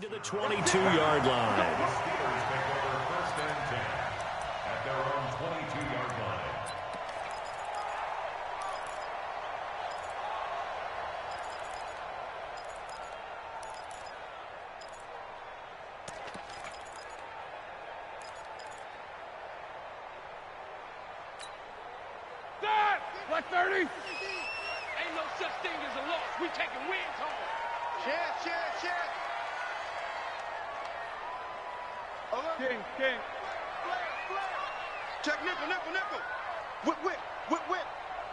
To the 22-yard line. First and 10 at their own 22-yard line. Black 30. Ain't no such thing as a loss. We taking wins home. Share. King. Check nickel. Whip.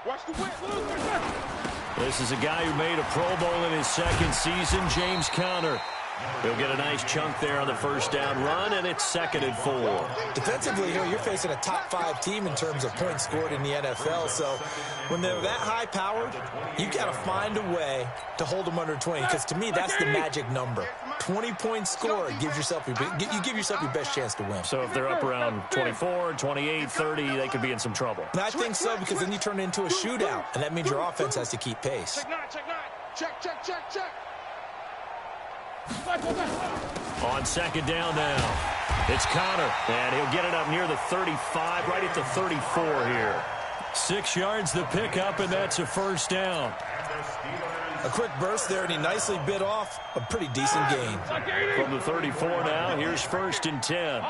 Watch the whip. This is a guy who made a Pro Bowl in his second season, James Conner. He'll get a nice chunk there on the first down run, and it's 2nd and 4. Defensively, you're facing a top-5 team in terms of points scored in the NFL. So when they're that high-powered, you've got to find a way to hold them under 20. Because to me, that's the magic number. 20 points scored gives yourself you give yourself your best chance to win. So if they're up around 24, 28, 30, they could be in some trouble. And I think so, because then you turn it into a shootout, and that means your offense has to keep pace. Check. On 2nd down now, it's Conner, and he'll get it up near the 35, right at the 34 here. 6 yards the pickup, and that's a first down. A quick burst there, and he nicely bit off a pretty decent gain. From the 34 now, here's 1st and 10.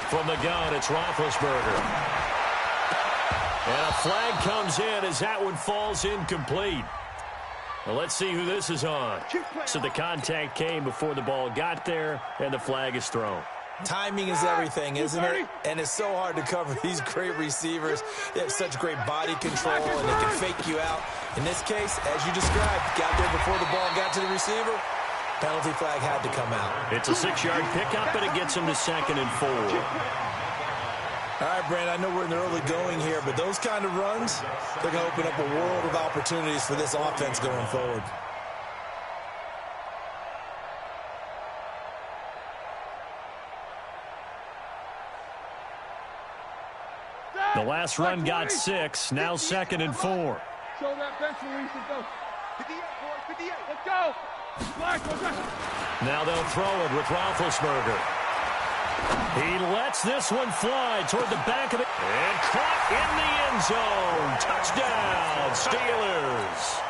From the gun, it's Roethlisberger. And a flag comes in as that one falls incomplete. Well, let's see who this is on. So the contact came before the ball got there, and the flag is thrown. Timing is everything, isn't it? And it's so hard to cover these great receivers. They have such great body control, and they can fake you out. In this case, as you described, got there before the ball got to the receiver. Penalty flag had to come out. It's a 6-yard pickup, and it gets him to 2nd and 4. All right, Brandon, I know we're in the early going here, but those kind of runs, they're going to open up a world of opportunities for this offense going forward. The last run got 6, now 2nd and 4. Show that bench release and go. 58, boys, 58. Let's go. Now they'll throw it with Roethlisberger. He lets this one fly toward the back of it. And caught in the end zone. Touchdown, Steelers.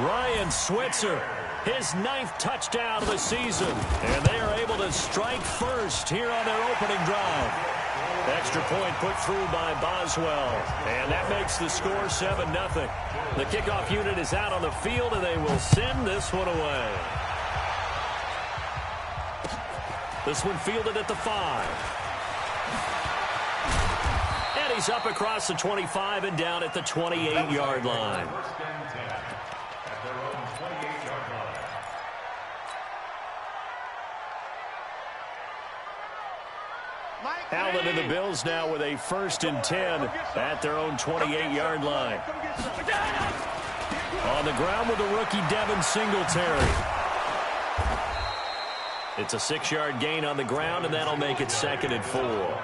Ryan Switzer, his 9th touchdown of the season. And they are able to strike first here on their opening drive. Extra point put through by Boswell. And that makes the score 7-0. The kickoff unit is out on the field, and they will send this one away. This one fielded at the 5. And he's up across the 25 and down at the 28-yard line. Allen and the Bills now with a 1st and 10 at their own 28-yard line. On the ground with the rookie Devin Singletary. It's a 6-yard gain on the ground, and that'll make it 2nd and 4.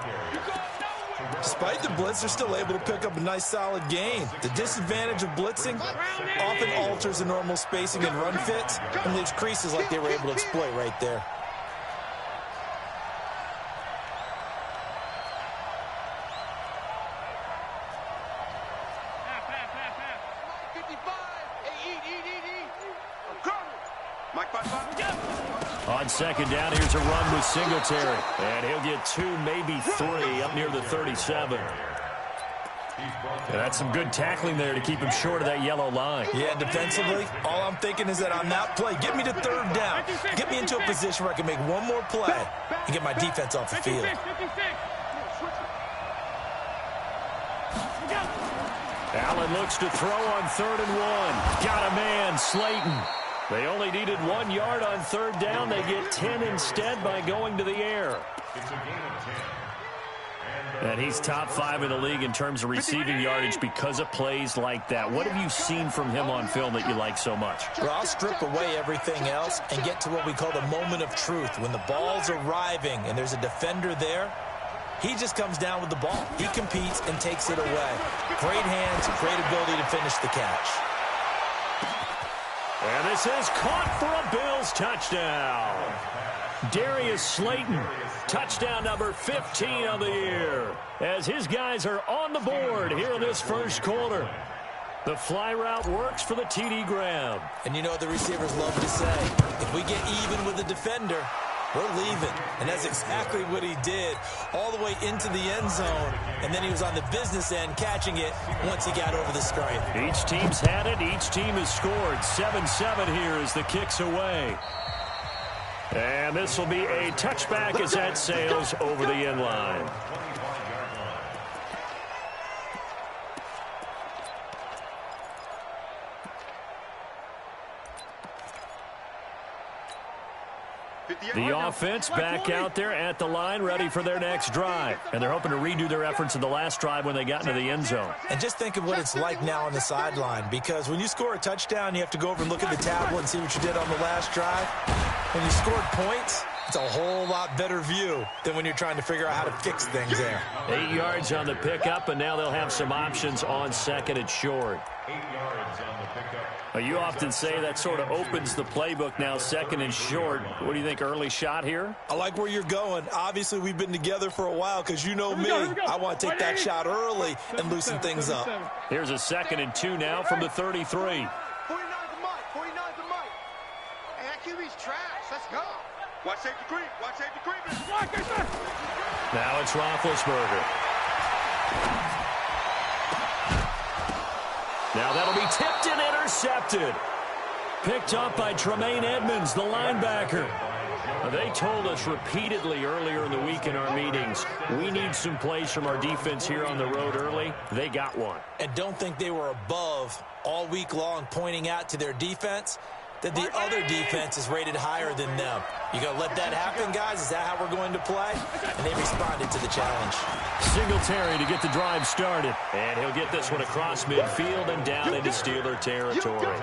Despite the blitz, they're still able to pick up a nice, solid gain. The disadvantage of blitzing often alters the normal spacing and run fits and leaves creases like they were able to exploit right there. On 2nd down, here's a run with Singletary. And he'll get 2, maybe 3, up near the 37. And that's some good tackling there to keep him short of that yellow line. Yeah, defensively, all I'm thinking is that on that play, get me to 3rd down. Get me into a position where I can make one more play and get my defense off the field. Allen looks to throw on 3rd and 1. Got a man, Slayton. They only needed 1 yard on 3rd down. They get 10 instead by going to the air. And he's top 5 in the league in terms of receiving yardage because of plays like that. What have you seen from him on film that you like so much? Well, I'll strip away everything else and get to what we call the moment of truth. When the ball's arriving and there's a defender there, He just comes down with the ball. He competes and takes it away. Great hands, great ability to finish the catch. And this is caught for a Bills touchdown. Darius Slayton, touchdown number 15 of the year, as his guys are on the board here in this first quarter. The fly route works for the TD grab. And you know what the receivers love to say? If we get even with the defender, we're leaving. And that's exactly what he did, all the way into the end zone. And then he was on the business end catching it once he got over the stripe. Each team's had it. Each team has scored. 7-7 here as the kick's away. And this will be a touchback as that sails over the end line. The offense back out there at the line, ready for their next drive. And they're hoping to redo their efforts in the last drive when they got into the end zone. And just think of what it's like now on the sideline, because when you score a touchdown, you have to go over and look at the tablet and see what you did on the last drive. When you scored points, it's a whole lot better view than when you're trying to figure out how to fix things there. 8 yards on the pickup, and now they'll have some options on second and short. 8 yards on the pickup. You often say that sort of opens the playbook now, second and short. What do you think, early shot here? I like where you're going. Obviously, we've been together for a while because you know me. I want to take that shot early and loosen things up. Here's a 2nd and 2 now from the 33. 49's the mic. 49's the mic. Hey, that QB's trash. Let's go. Watch safety creep. Watch safety creep. Now it's Roethlisberger. Now that'll be tipped and intercepted. Picked up by Tremaine Edmonds, the linebacker. They told us repeatedly earlier in the week in our meetings, we need some plays from our defense here on the road early. They got one. And don't think they were above all week long pointing out to their defense that the other defense is rated higher than them. You going to let that happen, guys? Is that how we're going to play? And they responded to the challenge. Singletary to get the drive started. And he'll get this one across midfield and down into Steeler territory.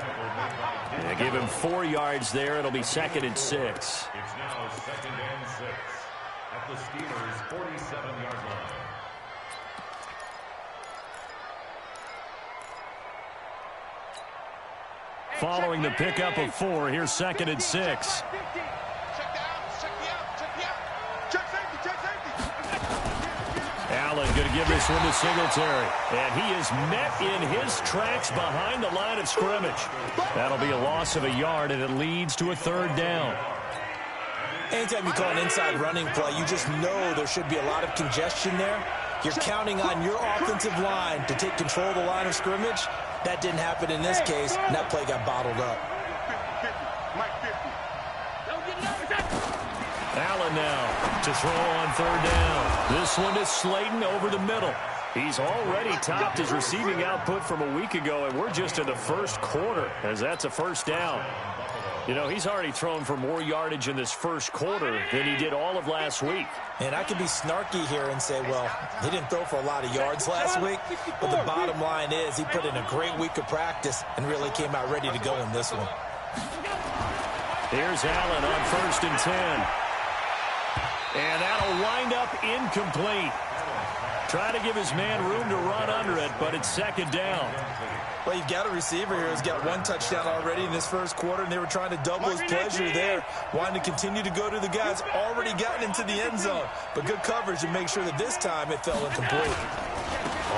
And give him 4 yards there. It'll be 2nd and 6. It's now 2nd and 6 at the Steelers' 47-yard line. Following the pickup of 4, here's 2nd and 6. Check the out. Check the out. Check the out. Check safety. Check safety. Allen going to give this one to Singletary. And he is met in his tracks behind the line of scrimmage. That'll be a loss of a yard, and it leads to a 3rd down. Anytime you call an inside running play, you just know there should be a lot of congestion there. You're counting on your offensive line to take control of the line of scrimmage. That didn't happen in this case, and that play got bottled up. 50. Allen now to throw on 3rd down. This one is Slayton over the middle. He's already topped his receiving output from a week ago, and we're just in the first quarter, as that's a 1st down. You know, he's already thrown for more yardage in this first quarter than he did all of last week. And I could be snarky here and say, well, he didn't throw for a lot of yards last week, but the bottom line is he put in a great week of practice and really came out ready to go in this one. Here's Allen on 1st and 10. And that'll wind up incomplete. Try to give his man room to run under it, but it's 2nd down. Well, you've got a receiver here who's got 1 touchdown already in this first quarter, and they were trying to double his pleasure there, wanting to continue to go to the guys already gotten into the end zone. But good coverage to make sure that this time it fell incomplete.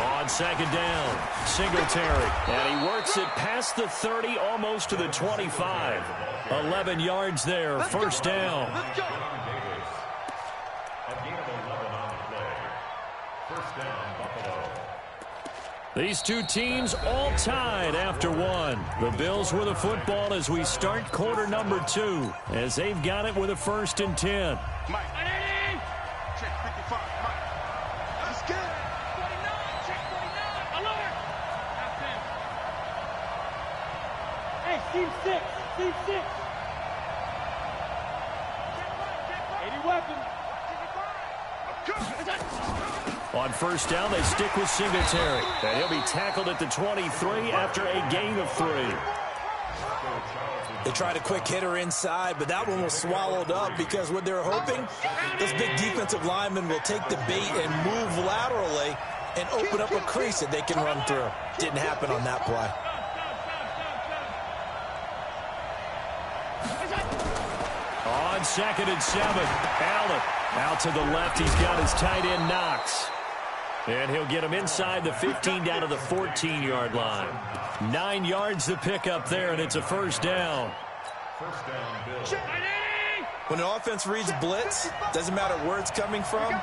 On 2nd down, Singletary. And he works it past the 30, almost to the 25. 11 yards there, 1st down. Let's go. A gain of 11 on the play. 1st down, Buffalo. These two teams all tied after 1. The Bills with the football as we start quarter number 2, as they've got it with a 1st and 10. Mike. Check 55. Mike. Let's get it. 49. Check 49. Alert. Hey, team 6. Team 6. 80 weapons. On 1st down, they stick with Singletary. And he'll be tackled at the 23 after a gain of 3. They tried a quick hitter inside, but that one was swallowed up because what they're hoping, this big defensive lineman will take the bait and move laterally and open up a crease that they can run through. Didn't happen on that play. On 2nd and 7, Allen out to the left. He's got his tight end Knox. And he'll get him inside the 15 down to the 14-yard line. 9 yards to pick up there, and it's a first down. First down, Bill. When an offense reads blitz, doesn't matter where it's coming from,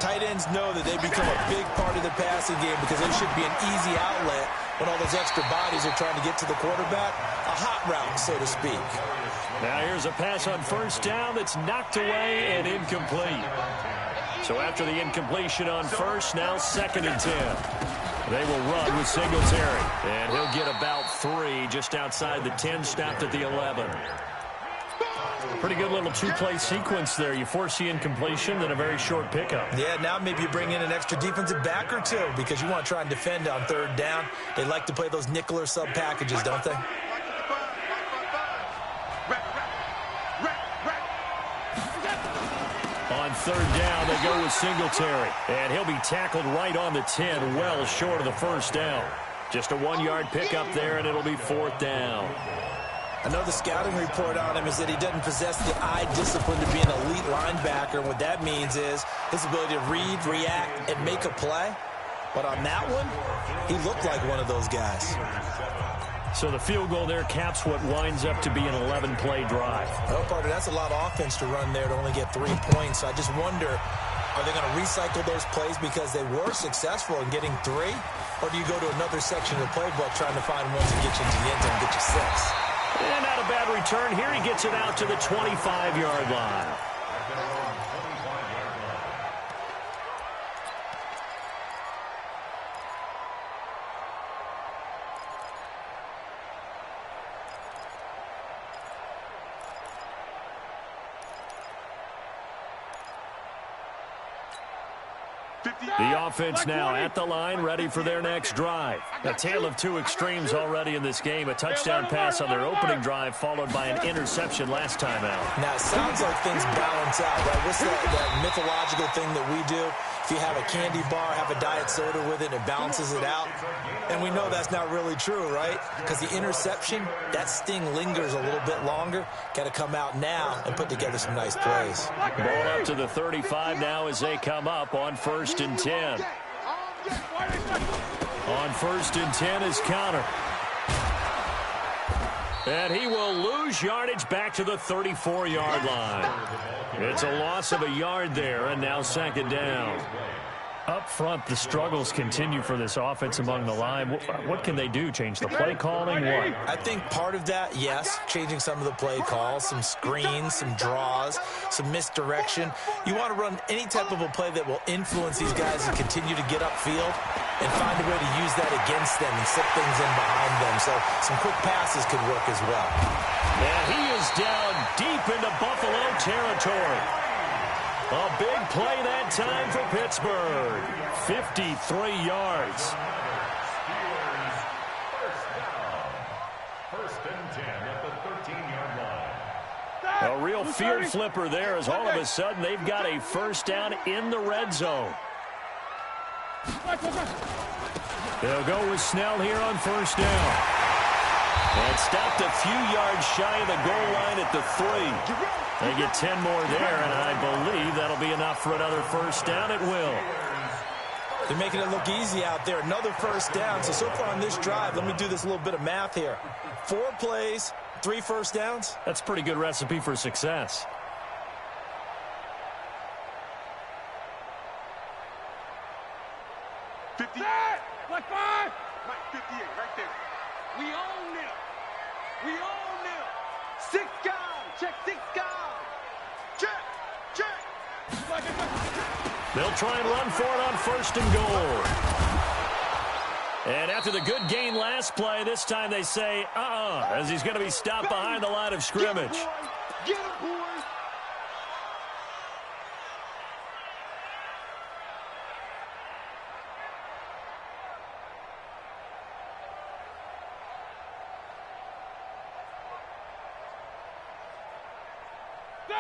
tight ends know that they become a big part of the passing game because they should be an easy outlet when all those extra bodies are trying to get to the quarterback. A hot route, so to speak. Now here's a pass on first down that's knocked away and incomplete. So after the incompletion on first, now 2nd and 10. They will run with Singletary. And he'll get about 3 just outside the 10, stopped at the 11. Pretty good little two-play sequence there. You force the incompletion, then a very short pickup. Yeah, now maybe you bring in an extra defensive back or two because you want to try and defend on 3rd down. They like to play those nickel or sub packages, don't they? On 3rd down, they go with Singletary. And he'll be tackled right on the 10, well short of the first down. Just a 1-yard pickup there, and it'll be 4th down. I know the scouting report on him is that he doesn't possess the eye discipline to be an elite linebacker. And what that means is his ability to read, react, and make a play. But on that one, he looked like one of those guys. So the field goal there caps what winds up to be an 11-play drive. Well, partner, that's a lot of offense to run there to only get 3 points. So I just wonder, are they going to recycle those plays because they were successful in getting 3? Or do you go to another section of the playbook trying to find ones that get you into the end zone and get you 6? And not a bad return here. He gets it out to the 25-yard line. The offense now at the line, ready for their next drive. A tale of 2 extremes already in this game. A touchdown pass on their opening drive, followed by an interception last time out. Now, it sounds like things balance out, right? What's that mythological thing that we do? If you have a candy bar, have a diet soda with it, it balances it out. And we know that's not really true, right? Because the interception, that sting lingers a little bit longer. Got to come out now and put together some nice plays. Ball up to the 35 now as they come up on 1st and 10. On 1st and 10 is Connor. And he will lose yardage back to the 34-yard line. It's a loss of a yard there, and now 2nd down. Up front, the struggles continue for this offense among the line. What can they do? Change the play calling? What? I think part of that, yes, changing some of the play calls, some screens, some draws, some misdirection. You want to run any type of a play that will influence these guys and continue to get upfield and find a way to use that against them and slip things in behind them. So some quick passes could work as well. And he is down deep into Buffalo territory. A big play that time for Pittsburgh. 53 yards. First and 10 at the 13-yard line. A real field flipper there as all of a sudden they've got a first down in the red zone. They'll go with Snell here on first down. And stopped a few yards shy of the goal line at the 3. They get 10 more there, and I believe that'll be enough for another first down. It will. They're making it look easy out there. Another first down. So far on this drive, let me do this little bit of math here. 4 plays, 3 first downs. That's a pretty good recipe for success. Like 5. 58, right there. We own them. We own them. 6 guys. Check 6 guys. Check. They'll try and run for it on first and goal. And after the good gain last play, this time they say, as he's going to be stopped behind the line of scrimmage. Get him, boys.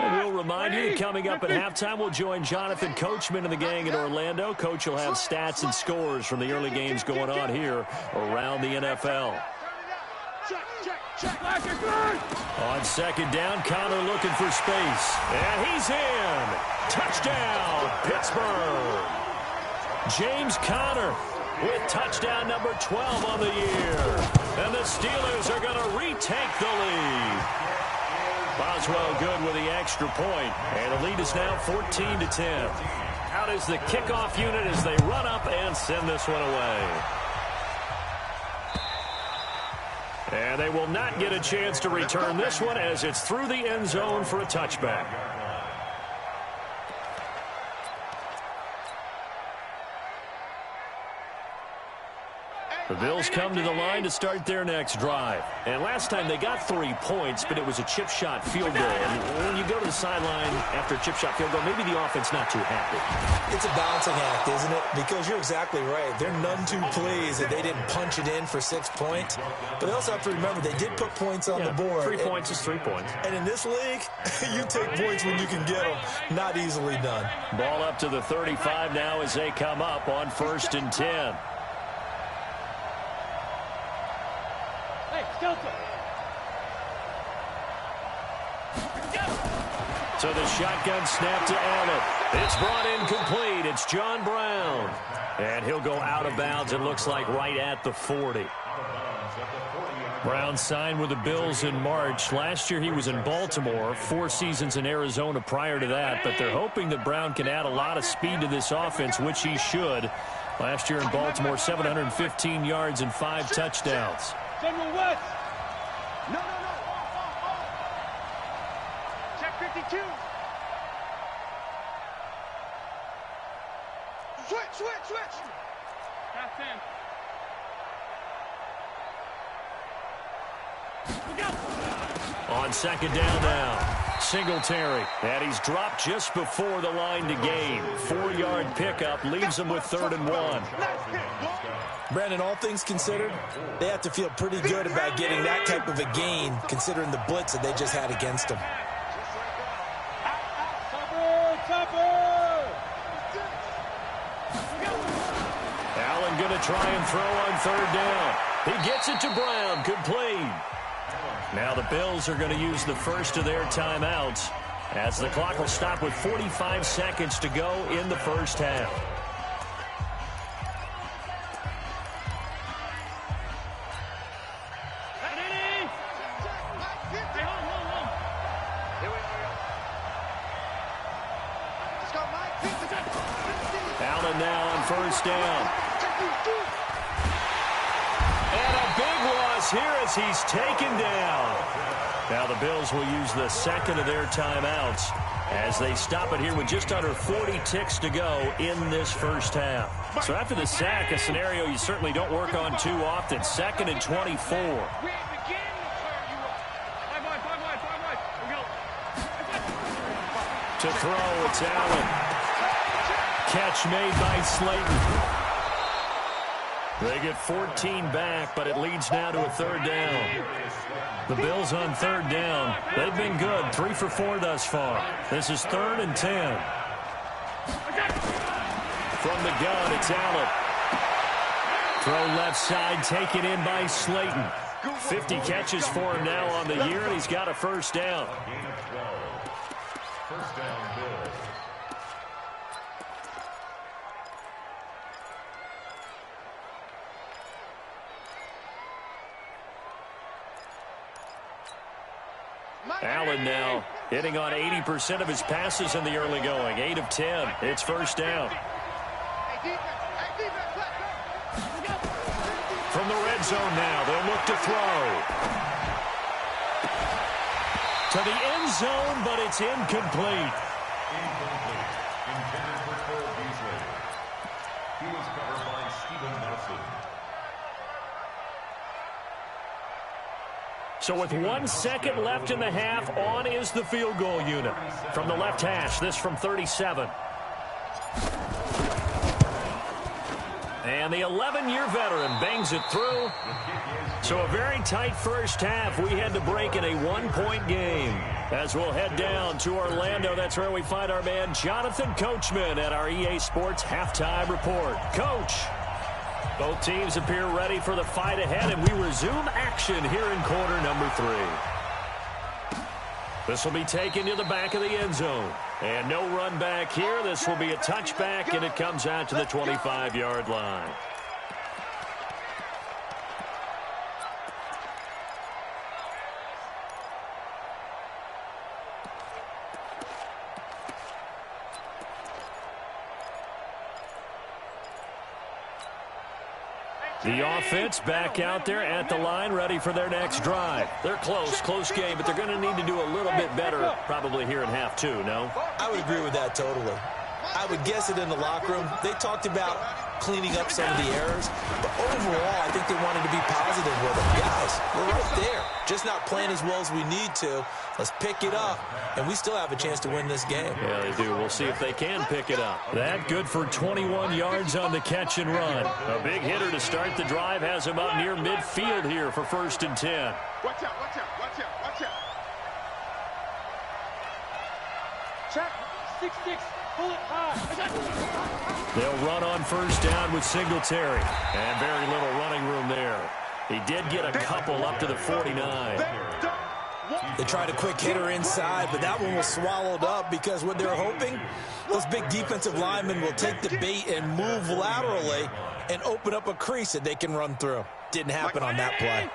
And we'll remind you that coming up at halftime, we'll join Jonathan Coachman and the gang in Orlando. Coach will have stats and scores from the early games going on here around the NFL. On second down, Connor looking for space. And he's in. Touchdown, Pittsburgh. James Conner with touchdown number 12 on the year. And the Steelers are going to retake the lead. Boswell good with the extra point. And the lead is now 14-10. Out is the kickoff unit as they run up and send this one away. And they will not get a chance to return this one as it's through the end zone for a touchback. The Bills come to the line to start their next drive. And last time they got 3 points, but it was a chip shot field goal. And when you go to the sideline after a chip shot field goal, maybe the offense not too happy. It's a balancing act, isn't it? Because you're exactly right. They're none too pleased that they didn't punch it in for 6 points. But they also have to remember they did put points on the board. 3 points is 3 points. And in this league, you take points when you can get them. Not easily done. Ball up to the 35 now as they come up on 1st and 10. So the shotgun snap to Allen. It's brought in complete. It's John Brown. And he'll go out of bounds, it looks like, right at the 40. Brown signed with the Bills in March. Last year he was in Baltimore, 4 seasons in Arizona prior to that. But they're hoping that Brown can add a lot of speed to this offense, which he should. Last year in Baltimore, 715 yards and 5 touchdowns. No. Check 52. Switch. That's in. On second down now, Singletary. And he's dropped just before the line to gain. 4-yard pickup leaves him with 3rd and 1. Brandon, all things considered, they have to feel pretty good about getting that type of a gain, considering the blitz that they just had against them. Allen going to try and throw on 3rd down. He gets it to Brown, complete. Now the Bills are going to use the first of their timeouts as the clock will stop with 45 seconds to go in the first half. Allen now on 1st down. And a big loss here as he's taken down. Now the Bills will use the second of their timeouts as they stop it here with just under 40 ticks to go in this first half. So after the sack, a scenario you certainly don't work on too often. 2nd and 24. To throw, it's Allen. Catch made by Slayton. They get 14 back, but it leads now to a 3rd down. The Bills on 3rd down. They've been good, 3 for 4 thus far. This is 3rd and 10. From the gun, it's Allen. Throw left side, taken in by Slayton. 50 catches for him now on the year, and he's got a 1st down. First down, Bills. Allen now hitting on 80% of his passes in the early going. 8 of 10. It's 1st down. From the red zone now, they'll look to throw. To the end zone, but it's incomplete. Incomplete. Intended for Cole Beasley. He was covered by Stephen Nelson. So with 1 second left in the half, on is the field goal unit. From the left hash, this from 37. And the 11-year veteran bangs it through. The kick is So a very tight first half. We had to break in a one-point game. As we'll head down to Orlando, that's where we find our man Jonathan Coachman at our EA Sports Halftime Report. Coach, both teams appear ready for the fight ahead, and we resume action here in quarter number 3. This will be taken to the back of the end zone. And no run back here. This will be a touchback, and it comes out to the 25-yard line. The offense back out there at the line, ready for their next drive. They're close game, but they're going to need to do a little bit better probably here in half 2, no? I would agree with that totally. I would guess it in the locker room. They talked about cleaning up some of the errors, but overall, I think they wanted to be positive with it. Guys, we're right there. Just not playing as well as we need to. Let's pick it up, and we still have a chance to win this game. Yeah, they do. We'll see if they can pick it up. That good for 21 yards on the catch and run. A big hitter to start the drive has him up near midfield here for 1st and 10. Watch out, watch out, watch out, watch out. Check, 6-6, pull it high. They'll run on 1st down with Singletary. And very little running room there. He did get a couple up to the 49. They tried a quick hitter inside, but that one was swallowed up because what they're hoping, those big defensive linemen will take the bait and move laterally and open up a crease that they can run through. Didn't happen on that play.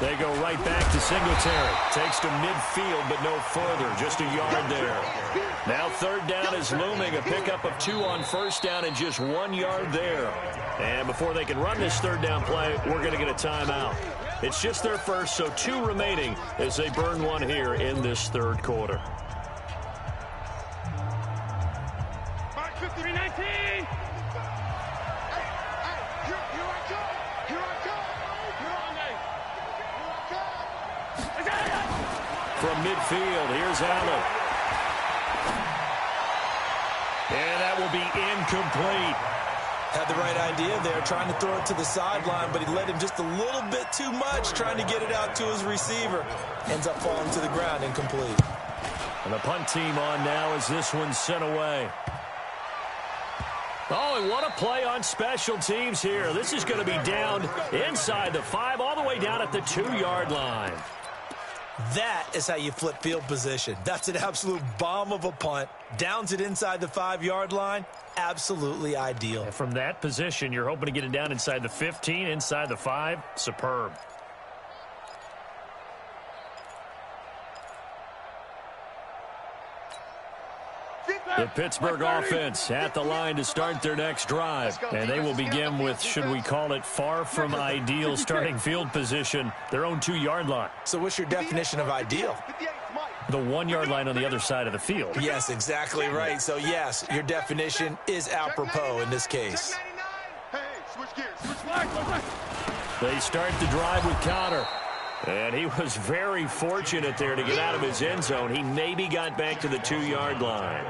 They go right back to Singletary. Takes to midfield, but no further. Just a yard there. Now 3rd down is looming. A pickup of 2 on 1st down and just 1 yard there. And before they can run this 3rd down play, we're going to get a timeout. It's just their first, so 2 remaining as they burn one here in this 3rd quarter. 53-19. From midfield, here's Allen. And that will be incomplete. Had the right idea there, trying to throw it to the sideline, but he led him just a little bit too much, trying to get it out to his receiver. Ends up falling to the ground, incomplete. And the punt team on now as this one's sent away. Oh, and what a play on special teams here. This is going to be down inside the 5, all the way down at the 2-yard line. That is how you flip field position. That's an absolute bomb of a punt. Downs it inside the 5-yard line. Absolutely ideal. And from that position, you're hoping to get it down inside the 15, inside the 5. Superb. The Pittsburgh offense at the line to start their next drive. And they will begin with, should we call it, far from ideal starting field position, their own 2-yard line. So what's your definition of ideal? The 1-yard line on the other side of the field. Yes, exactly right. So, yes, your definition is apropos in this case. They start the drive with Connor. And he was very fortunate there to get out of his end zone. He maybe got back to the 2-yard line.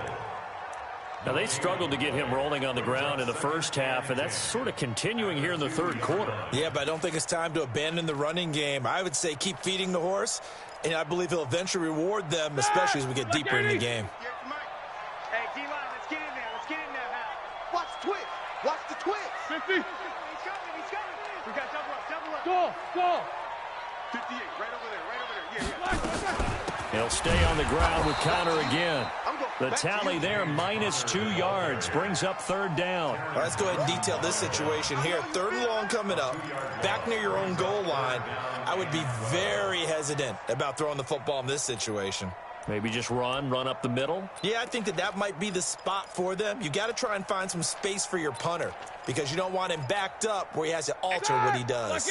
Now, they struggled to get him rolling on the ground in the first half, and that's sort of continuing here in the 3rd quarter. Yeah, but I don't think it's time to abandon the running game. I would say keep feeding the horse, and I believe he'll eventually reward them, especially as we get deeper in the game. Hey, D-line, let's get in there. Let's get in there, Hal. Watch the twitch. Watch the twitch. 50. He's coming. We got double up. Go. 58, right over there. Yeah. He'll stay on the ground with Connor again. The tally there, minus 2 yards, brings up 3rd down. All right, let's go ahead and detail this situation here. 3rd and long coming up, back near your own goal line. I would be very hesitant about throwing the football in this situation. Maybe just run up the middle? Yeah, I think that might be the spot for them. You got to try and find some space for your punter because you don't want him backed up where he has to alter what he does.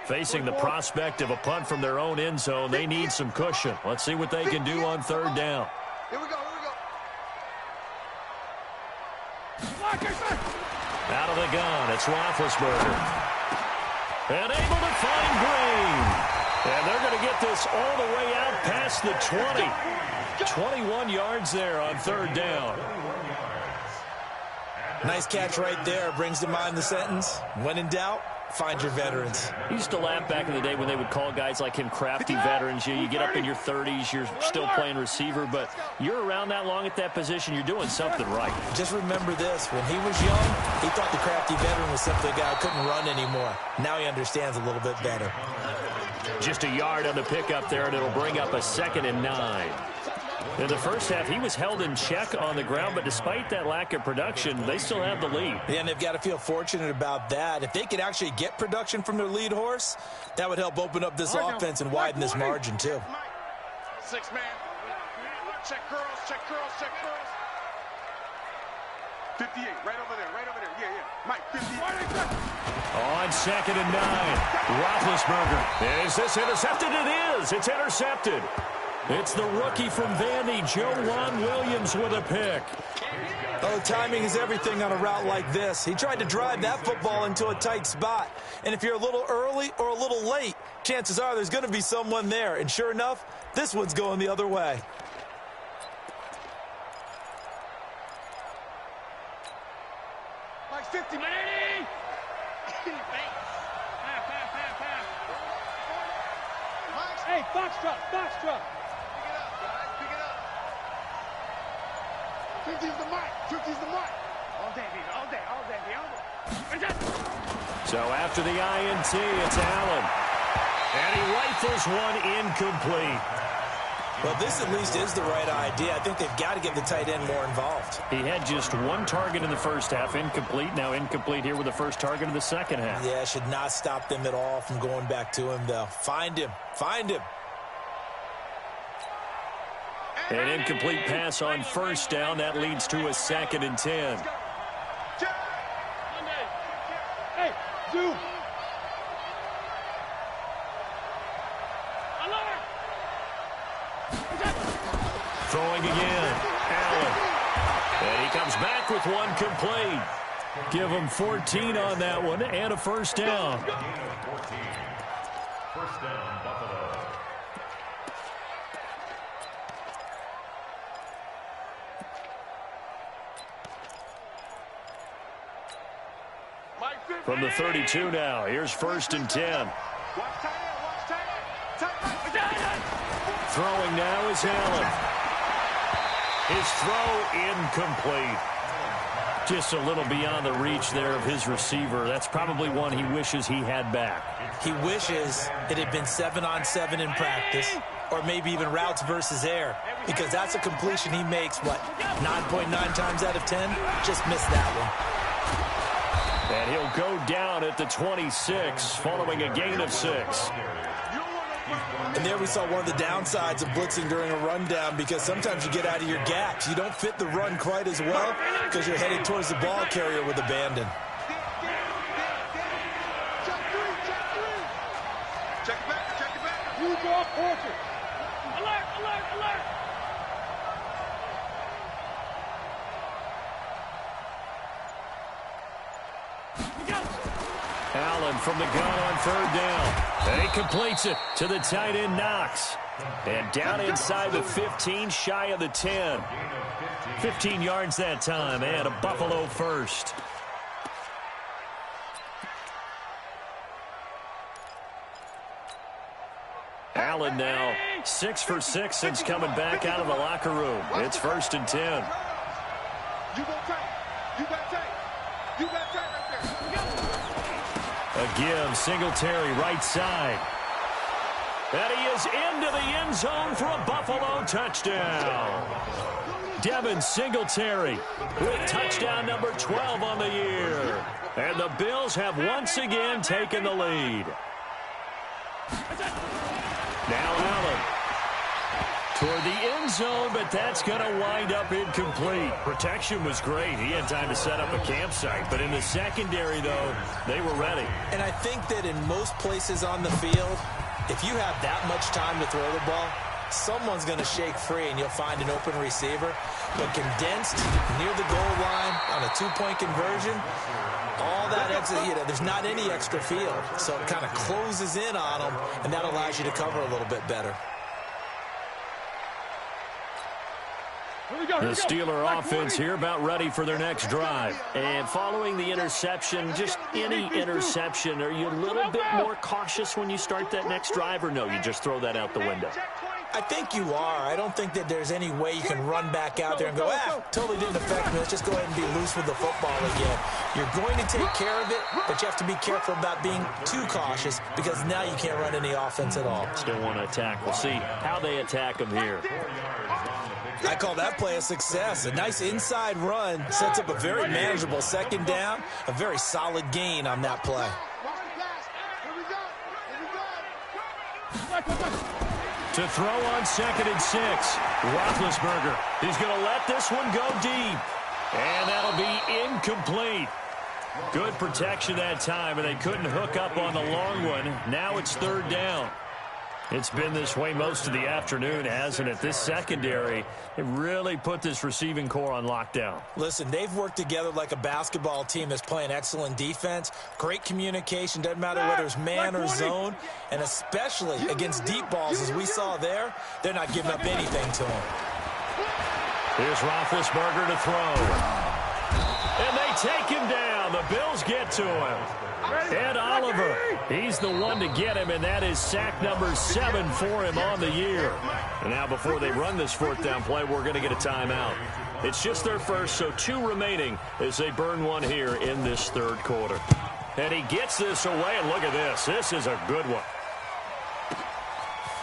Facing the prospect of a punt from their own end zone, they need some cushion. Let's see what they can do on 3rd down. Here we go. Out of the gun, it's Roethlisberger. And able to find Green. And they're going to get this all the way out past the 20. 21 yards there on 3rd down. Nice catch right there. Brings to mind the sentence, when in doubt, find your veterans. He used to laugh back in the day when they would call guys like him crafty veterans. You get up in your 30s, you're still playing receiver, but you're around that long at that position, you're doing something right. Just remember this. When he was young, he thought the crafty veteran was simply a guy who couldn't run anymore. Now he understands a little bit better. Just a yard on the pickup there, and it'll bring up a 2nd and 9. In the first half, he was held in check on the ground, but despite that lack of production, they still have the lead. Yeah, and they've got to feel fortunate about that. If they could actually get production from their lead horse, that would help open up this offense and widen this margin, too. 6 man. Check curls, check curls, check curls. 58, right over there, right over there. Yeah, yeah. Mike, 58. On 2nd and 9, Roethlisberger. Is this intercepted? It is. It's intercepted. It's the rookie from Vandy, Juwan Williams, with a pick. Oh, timing is everything on a route like this. He tried to drive that football into a tight spot. And if you're a little early or a little late, chances are there's going to be someone there. And sure enough, this one's going the other way. Mike's 50, man. Hey, box truck, box truck. Pick it up, guys, pick it up. 50's the mic, 50's the mic. All day, baby, all day, all day, all day. So after the INT, it's Allen. And he rifles one incomplete. Well, this at least is the right idea. I think they've got to get the tight end more involved. He had just 1 target in the first half, incomplete. Now incomplete here with the first target of the second half. Yeah, should not stop them at all from going back to him, though. Find him. Find him. An incomplete pass on first down. That leads to a 2nd and 10. Hey, Zoo. Throwing again. Allen. And he comes back with one complete. Give him 14 on that one and a first down. Gain of 14. First down, Buffalo. From the 32 now. Here's 1st and 10. Throwing now is Allen. His throw incomplete. Just a little beyond the reach there of his receiver. That's probably one he wishes he had back. He wishes it had been 7-on-7 in practice, or maybe even routes versus air, because that's a completion he makes, what, 9.9 times out of 10? Just missed that one. And he'll go down at the 26, following a gain of 6. And there we saw one of the downsides of blitzing during a rundown, because sometimes you get out of your gaps. You don't fit the run quite as well because you're headed towards the ball carrier with abandon. Check it back, check it back. Who's off orchard? Alert, alert, alert. Allen from the gun on 3rd down. And he completes it to the tight end, Knox. And down inside the 15, shy of the 10. 15 yards that time, and a Buffalo first. Allen now 6 for 6 since coming back out of the locker room. It's 1st and 10. You got tight. You got tight. You got tight right there. Again, Singletary right side. And he is into the end zone for a Buffalo touchdown. Devin Singletary with touchdown number 12 on the year. And the Bills have once again taken the lead. Now Allen toward the end zone, but that's going to wind up incomplete. Protection was great. He had time to set up a campsite, but in the secondary, though, they were ready. And I think that in most places on the field, if you have that much time to throw the ball, someone's going to shake free and you'll find an open receiver. But condensed near the goal line on a 2-point conversion, all that extra, there's not any extra field. So it kind of closes in on them, and that allows you to cover a little bit better. The Steeler offense here about ready for their next drive. And following the interception, just any interception, are you a little bit more cautious when you start that next drive, or no, you just throw that out the window? I think you are. I don't think that there's any way you can run back out there and go, totally didn't affect me. Let's just go ahead and be loose with the football again. You're going to take care of it, but you have to be careful about being too cautious because now you can't run any offense at all. Still want to attack. We'll see how they attack them here. I call that play a success. A nice inside run sets up a very manageable second down, a very solid gain on that play. To throw on 2nd and 6, Roethlisberger. He's going to let this one go deep. And that'll be incomplete. Good protection that time, and they couldn't hook up on the long one. Now it's 3rd down. It's been this way most of the afternoon, hasn't it? This secondary, it really put this receiving core on lockdown. Listen, they've worked together like a basketball team that's playing excellent defense. Great communication, doesn't matter whether it's man or zone. And especially against deep balls, as we saw there, they're not giving up anything to him. Here's Roethlisberger to throw. And they take him down. The Bills get to him. Ed Oliver, he's the one to get him, and that is sack number 7 for him on the year. And now before they run this 4th down play, we're going to get a timeout. It's just their first, so 2 remaining as they burn one here in this 3rd quarter. And he gets this away, and look at this. This is a good one.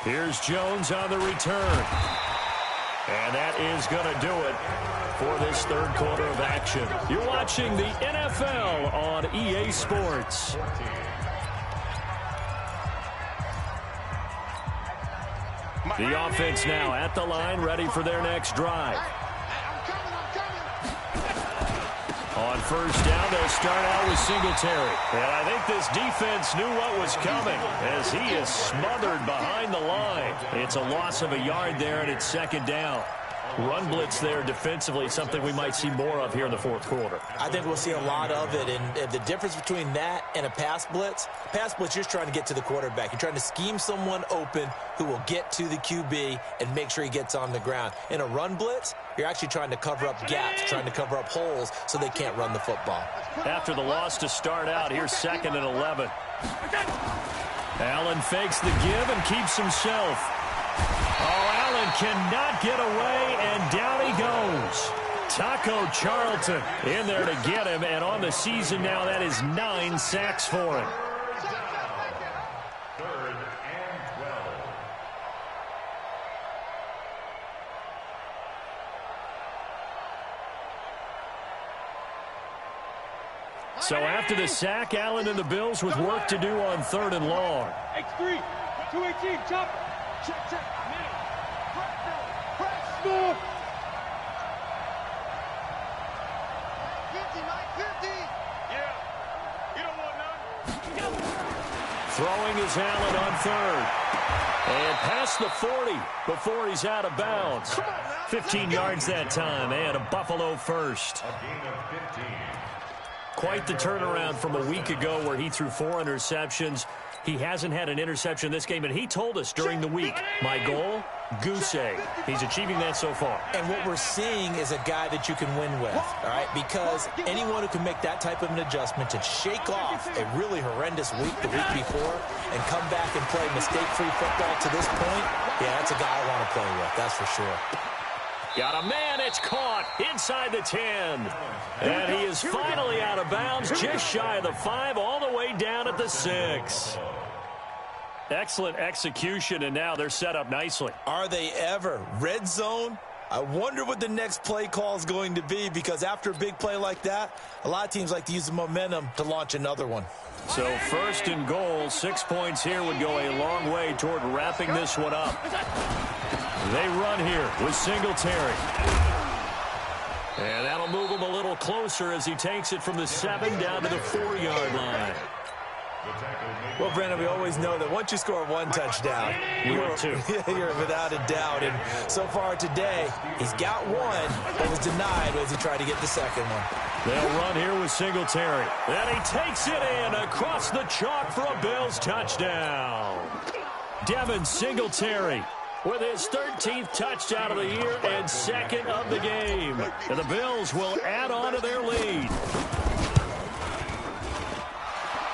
Here's Jones on the return. And that is going to do it for this 3rd quarter of action. You're watching the NFL on EA Sports. The offense now at the line, ready for their next drive. On 1st down, they'll start out with Singletary. And I think this defense knew what was coming as he is smothered behind the line. It's a loss of a yard there, and it's 2nd down. Run blitz there defensively, something we might see more of here in the 4th quarter. I think we'll see a lot of it, and the difference between that and a pass blitz, you're just trying to get to the quarterback. You're trying to scheme someone open who will get to the QB and make sure he gets on the ground. In a run blitz, you're actually trying to cover up gaps, trying to cover up holes so they can't run the football. After the loss to start out, here's 2nd and 11. Allen fakes the give and keeps himself. Oh, Allen cannot get away, and down he goes. Taco Charlton in there to get him, and on the season now, that is 9 sacks for him. 3rd and 12. So after the sack, Allen and the Bills with work to do on 3rd and long. X3, 218, chop. Check, check. Press, move. 50, Mike, 50. Yeah. You don't want none. Throwing is Allen on 3rd. And past the 40 before he's out of bounds. 15 yards that time, and a Buffalo first. A gain of 15. Quite the turnaround from a week ago where he threw 4 interceptions. He hasn't had an interception this game, and he told us during the week, my goal, goose egg. He's achieving that so far. And what we're seeing is a guy that you can win with, all right? Because anyone who can make that type of an adjustment to shake off a really horrendous week the week before and come back and play mistake-free football to this point, yeah, that's a guy I want to play with, that's for sure. Got a man, it's caught inside the 10. And he is finally out of bounds, just shy of the 5, all the way down at the 6. Excellent execution, and now they're set up nicely. Are they ever? Red zone? I wonder what the next play call is going to be, because after a big play like that, a lot of teams like to use the momentum to launch another one. So 1st and goal, 6 points here would go a long way toward wrapping this one up. They run here with Singletary. And that'll move him a little closer as he takes it from the 7 down to the 4-yard line. Well, Brandon, we always know that once you score 1 touchdown, you're without a doubt. And so far today, he's got 1, but was denied as he tried to get the 2nd one. They'll run here with Singletary. And he takes it in across the chalk for a Bills touchdown. Devin Singletary with his 13th touchdown of the year and second of the game. And the Bills will add on to their lead.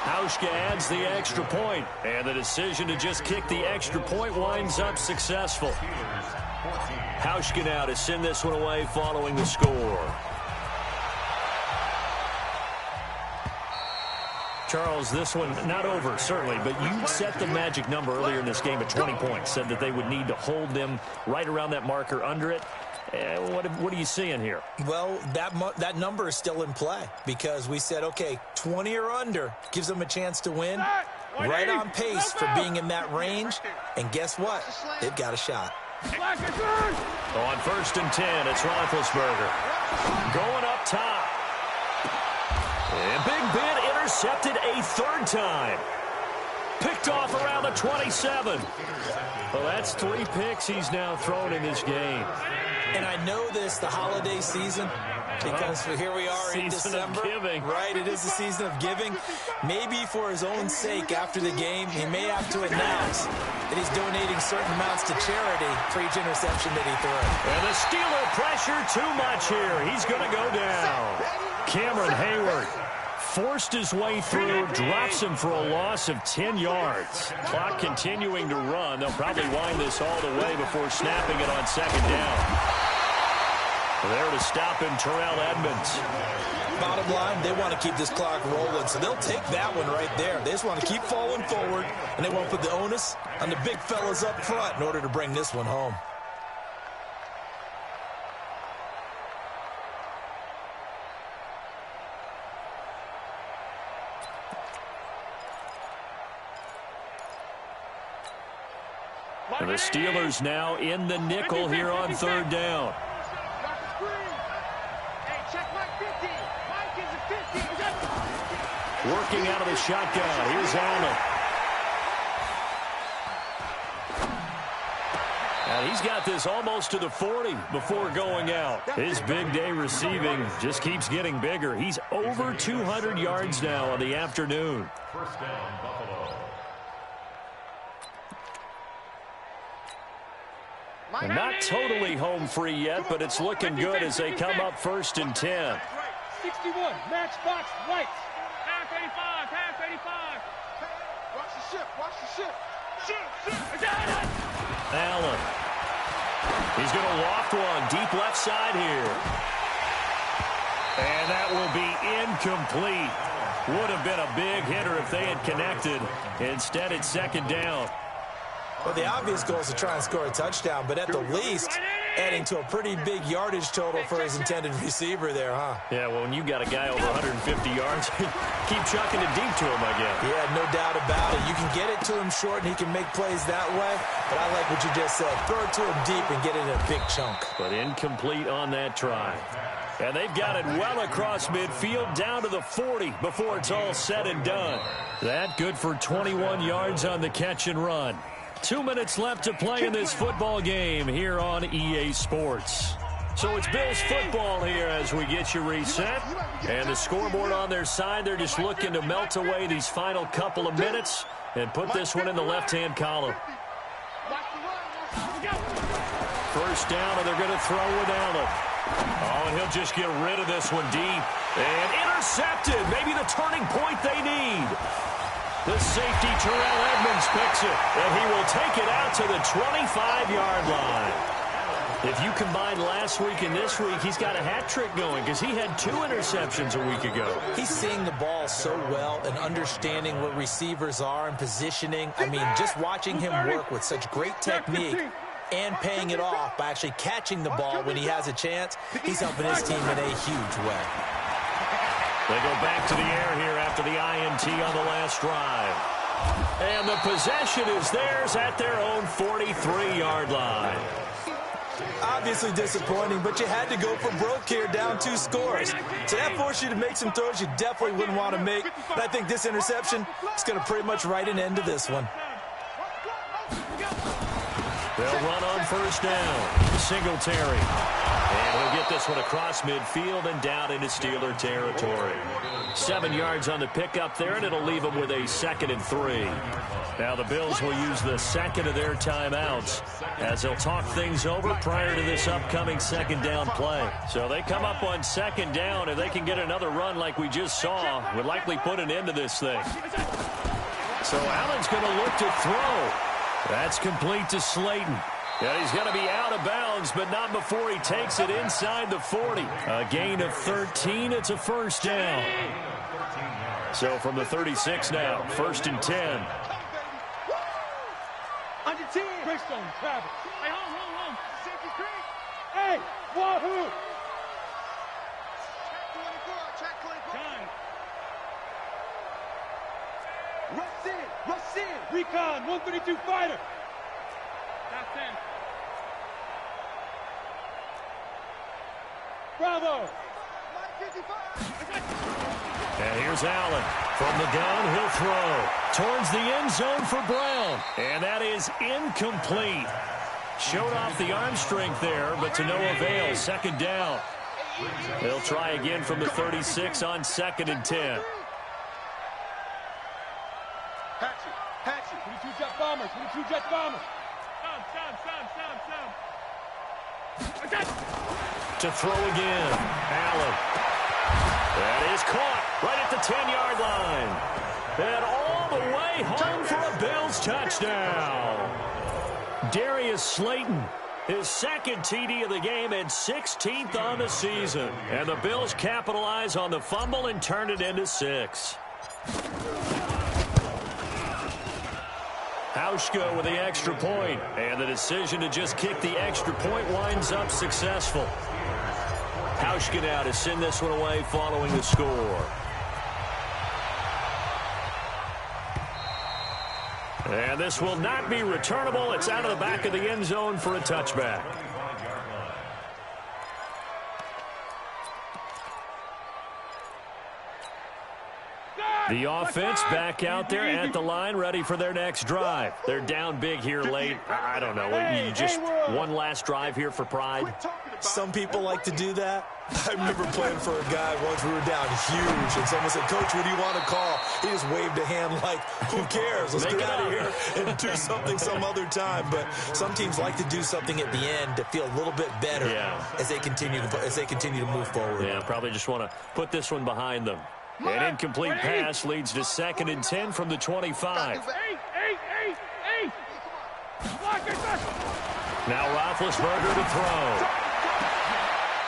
Hauschka adds the extra point, and the decision to just kick the extra point winds up successful. Hauschka now to send this one away following the score. Charles, this one not over, certainly, but you set the magic number earlier in this game at 20 points, said that they would need to hold them right around that marker under it. What are you seeing here? Well, that number is still in play because we said, okay, 20 or under gives them a chance to win. Right on pace for being in that range. And guess what? They've got a shot. On 1st and 10, it's Roethlisberger. Going up top. And Big Ben intercepted a third time. Picked off around the 27. Well, that's 3 picks he's now thrown in this game. And I know this, the holiday season, because here we are in December. Right, it is the season of giving. Maybe for his own sake after the game, he may have to announce that he's donating certain amounts to charity for each interception that he threw. And the Steeler pressure too much here. He's going to go down. Cameron Hayward forced his way through, drops him for a loss of 10 yards. Clock continuing to run. They'll probably wind this all the way before snapping it on 2nd down. There to stop him, Terrell Edmonds. Bottom line, they want to keep this clock rolling, so they'll take that one right there. They just want to keep falling forward, and they won't put the onus on the big fellas up front in order to bring this one home. And the Steelers now in the nickel here on 3rd down. Working out of the shotgun. Here's Allen. And he's got this almost to the 40 before going out. His big day receiving just keeps getting bigger. He's over 200 yards now on the afternoon. 1st down, Buffalo. And not totally home free yet, but it's looking good as they come up 1st and 10. 61, matchbox, white. Half 85, half 85. Watch the ship, watch the ship. Ship. Allen. He's going to loft one deep left side here. And that will be incomplete. Would have been a big hitter if they had connected. Instead, it's 2nd down. Well, the obvious goal is to try and score a touchdown, but at the least, adding to a pretty big yardage total for his intended receiver there, huh? Yeah, well, when you've got a guy over 150 yards, keep chucking it deep to him, I guess. Yeah, no doubt about it. You can get it to him short, and he can make plays that way, but I like what you just said. Throw it to him deep and get it in a big chunk. But incomplete on that try. And they've got it well across midfield down to the 40 before it's all said and done. That good for 21 yards on the catch and run. 2 minutes left to play in this football game here on EA Sports. So it's Bills football here as we get you reset. And the scoreboard on their side, they're just looking to melt away these final couple of minutes and put this one in the left-hand column. 1st down, and they're going to throw with Allen. Oh, and he'll just get rid of this one deep. And intercepted. Maybe the turning point they need. The safety, Terrell Edmonds, picks it, and he will take it out to the 25-yard line. If you combine last week and this week, he's got a hat trick going because he had 2 interceptions a week ago. He's seeing the ball so well and understanding what receivers are and positioning. I mean, just watching him work with such great technique and paying it off by actually catching the ball when he has a chance, he's helping his team in a huge way. They go back to the air here after the INT on the last drive. And the possession is theirs at their own 43-yard line. Obviously disappointing, but you had to go for broke here, down 2 scores. So that forced you to make some throws you definitely wouldn't want to make. And I think this interception is going to pretty much write an end to this one. They'll run on first down. Singletary. And he'll get this one across midfield and down into Steeler territory. 7 yards on the pickup there, and it'll leave them with a 2nd and 3. Now the Bills will use the second of their timeouts as they'll talk things over prior to this upcoming 2nd down play. So they come up on 2nd down, and they can get another run like we just saw. Would likely put an end to this thing. So Allen's going to look to throw. That's complete to Slayton. And he's going to be out of bounds, but not before he takes it inside the 40. A gain of 13. It's a first down. So from the 36 now, 1st and 10. Under 10. Greystone, Travis. Hey, home. Safety creek. Hey, wahoo. Check 24. Rush in. Recon, 132 fighter. Top 10. Bravo. And here's Allen. From the gun, he'll throw towards the end zone for Brown. And that is incomplete. Showed off the arm strength there, but to no avail. 2nd down. They'll try again from the 36 on 2nd and 10. Hatchet. 22 jet bombers. To throw again. Allen. That is caught right at the 10-yard line. And all the way home for a Bills touchdown. Darius Slayton, his 2nd TD of the game and 16th on the season. And the Bills capitalize on the fumble and turn it into 6. Hauschka with the extra point, and the decision to just kick the extra point winds up successful. Hauschka now to send this one away following the score. And this will not be returnable. It's out of the back of the end zone for a touchback. The offense back out there at the line, ready for their next drive. They're down big here late. I don't know. You just one last drive here for pride. Some people like to do that. I remember playing for a guy once. We were down huge, and someone said, "Coach, what do you want to call?" He just waved a hand like, "Who cares? Let's get out of here and do something some other time." But some teams like to do something at the end to feel a little bit better as they continue to move forward. Yeah, probably just want to put this one behind them. An incomplete pass leads to 2nd and 10 from the 25. Now Roethlisberger to throw.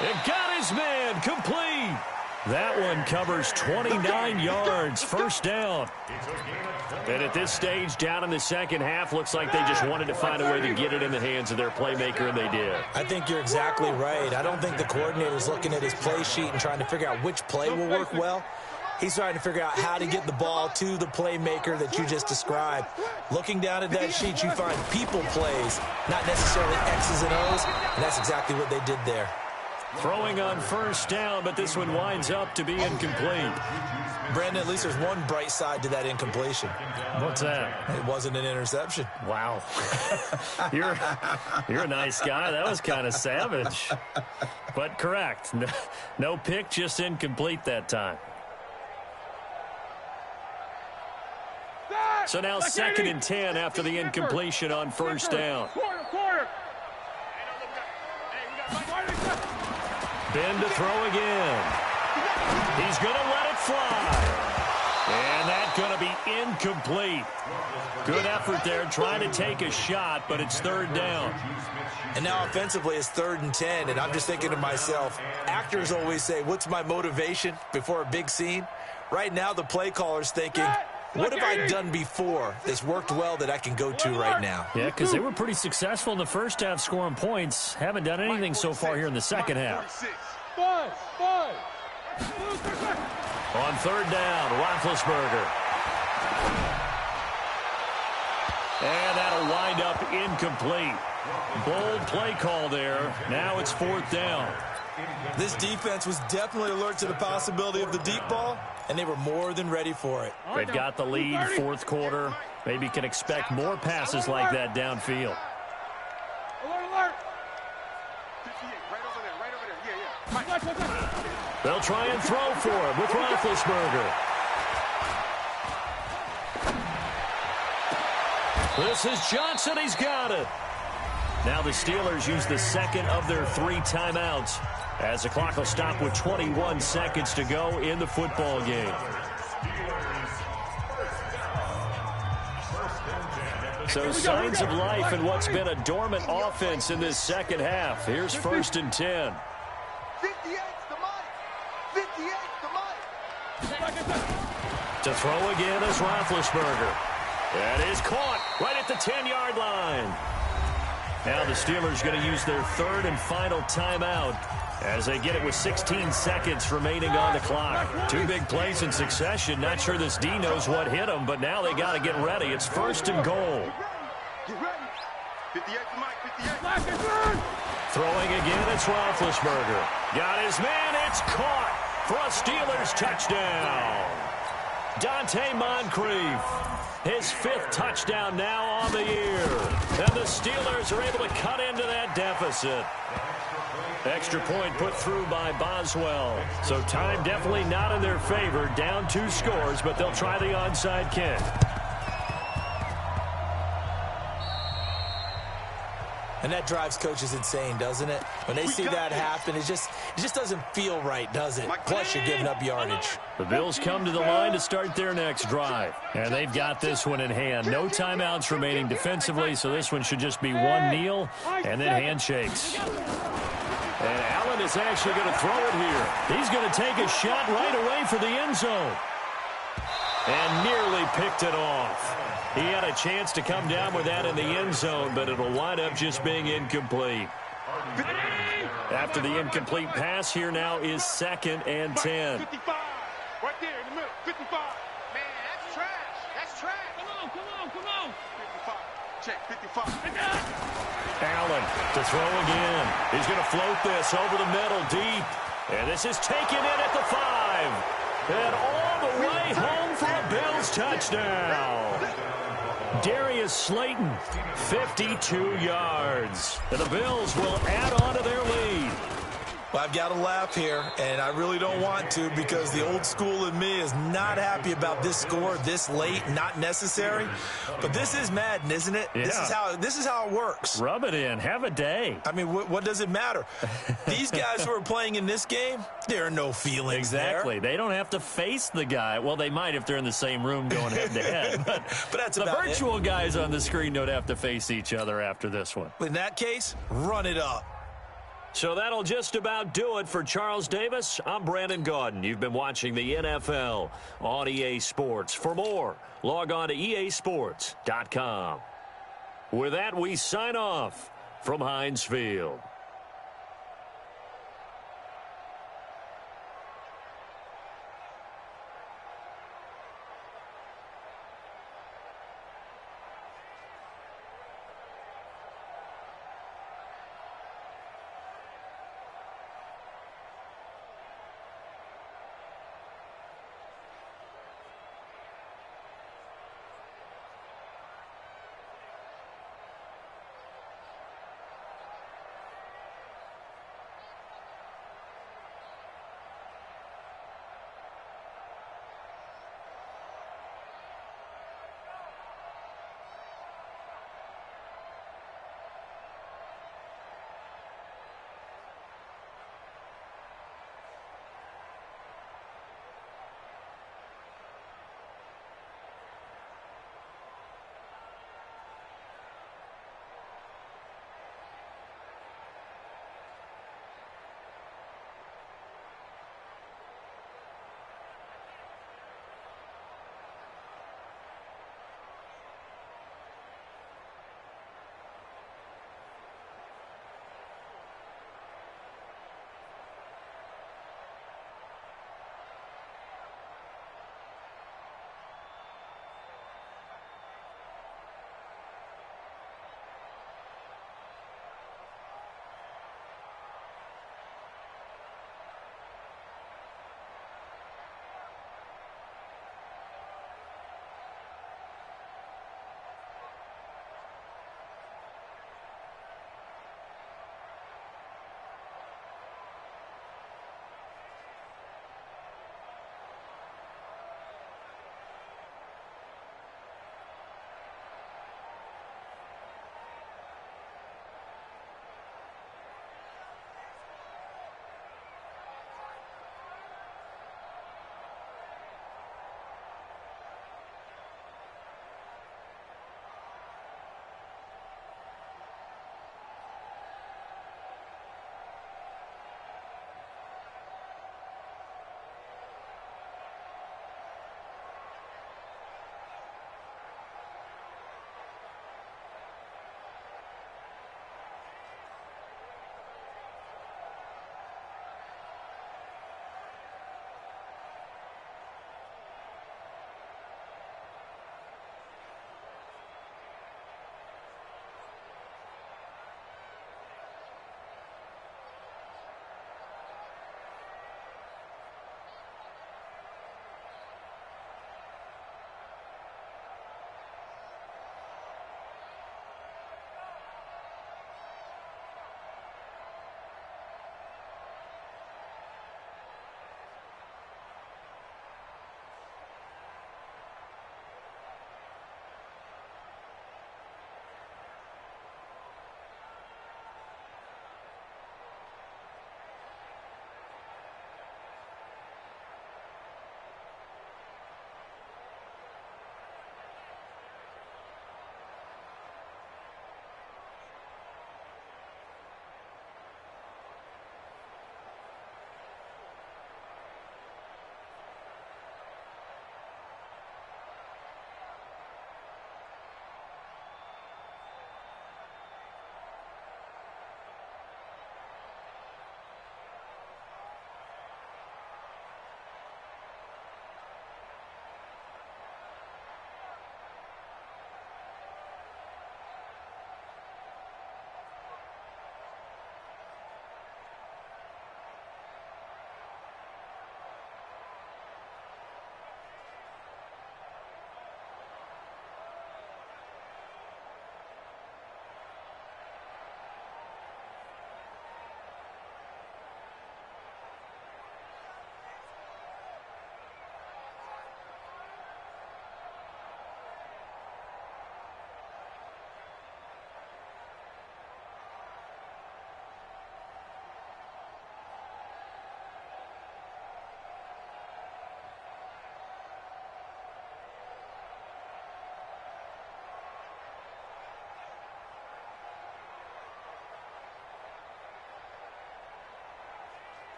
It got his man complete. That one covers 29 yards, 1st down. And at this stage, down in the 2nd half, looks like they just wanted to find a way to get it in the hands of their playmaker, and they did. I think you're exactly right. I don't think the coordinator's looking at his play sheet and trying to figure out which play will work well. He's trying to figure out how to get the ball to the playmaker that you just described. Looking down at that sheet, you find people plays, not necessarily X's and O's, and that's exactly what they did there. Throwing on 1st down, but this one winds up to be incomplete. Brandon, at least there's one bright side to that incompletion. What's that? It wasn't an interception. Wow. You're a nice guy. That was kind of savage. But correct. No pick, just incomplete that time. So now 2nd and 10 after the incompletion on 1st down. Ben to throw again. He's going to let it fly. And that's going to be incomplete. Good effort there trying to take a shot, but it's 3rd down. And now offensively it's 3rd and 10, and I'm just thinking to myself, actors always say, what's my motivation before a big scene? Right now the play caller's thinking, what have I done before that's worked well that I can go to right now? Yeah, because they were pretty successful in the 1st half scoring points. Haven't done anything so far here in the 2nd half. On 3rd down, Roethlisberger. And that'll wind up incomplete. Bold play call there. Now it's 4th down. This defense was definitely alert to the possibility of the deep ball, and they were more than ready for it. They've got the lead, 4th quarter. Maybe can expect more passes like that downfield. They'll try and throw for him with Roethlisberger. This is Johnson. He's got it. Now the Steelers use the second of their 3 timeouts as the clock will stop with 21 seconds to go in the football game. So signs of life in what's been a dormant offense in this second half. Here's 1st and 10. 58's the mic. 58's the mic. To throw again is Roethlisberger. That is caught right at the 10-yard line. Now the Steelers going to use their 3rd and final timeout as they get it with 16 seconds remaining on the clock. 2 big plays in succession. Not sure this D knows what hit them, but now they got to get ready. It's 1st and goal. Get ready. 58's the mic. 58. Throwing again, it's Roethlisberger. Got his man. It's caught for a Steelers touchdown. Dante Moncrief. His 5th touchdown now on the year. And the Steelers are able to cut into that deficit. Extra point put through by Boswell. So time definitely not in their favor. Down 2 scores, but they'll try the onside kick. And that drives coaches insane, doesn't it? When they see that happen, it just doesn't feel right, does it? Plus, you're giving up yardage. The Bills come to the line to start their next drive. And they've got this one in hand. No timeouts remaining defensively, so this one should just be 1 kneel and then handshakes. And Allen is actually going to throw it here. He's going to take a shot right away for the end zone. And nearly picked it off. He had a chance to come down with that in the end zone, but it'll wind up just being incomplete. After the incomplete pass, here now is 2nd and 10. 55. Right there in the middle. 55. Man, that's trash. That's trash. Come on. 55. Check, 55. Allen to throw again. He's going to float this over the middle deep. And this is taken in at the 5. And all the way home for a Bills touchdown. Darius Slayton, 52 yards. And the Bills will add on to their lead. Well, I've got to laugh here, and I really don't want to because the old school in me is not happy about this score this late, not necessary. But this is Madden, isn't it? Yeah. This is how it works. Rub it in. Have a day. I mean, what does it matter? These guys who are playing in this game, there are no feelings Exactly. there. They don't have to face the guy. Well, they might if they're in the same room going head-to-head. But that's the about virtual guys on the screen don't have to face each other after this one. In that case, run it up. So that'll just about do it for Charles Davis. I'm Brandon Gaudin. You've been watching the NFL on EA Sports. For more, log on to easports.com. With that, we sign off from Heinz Field.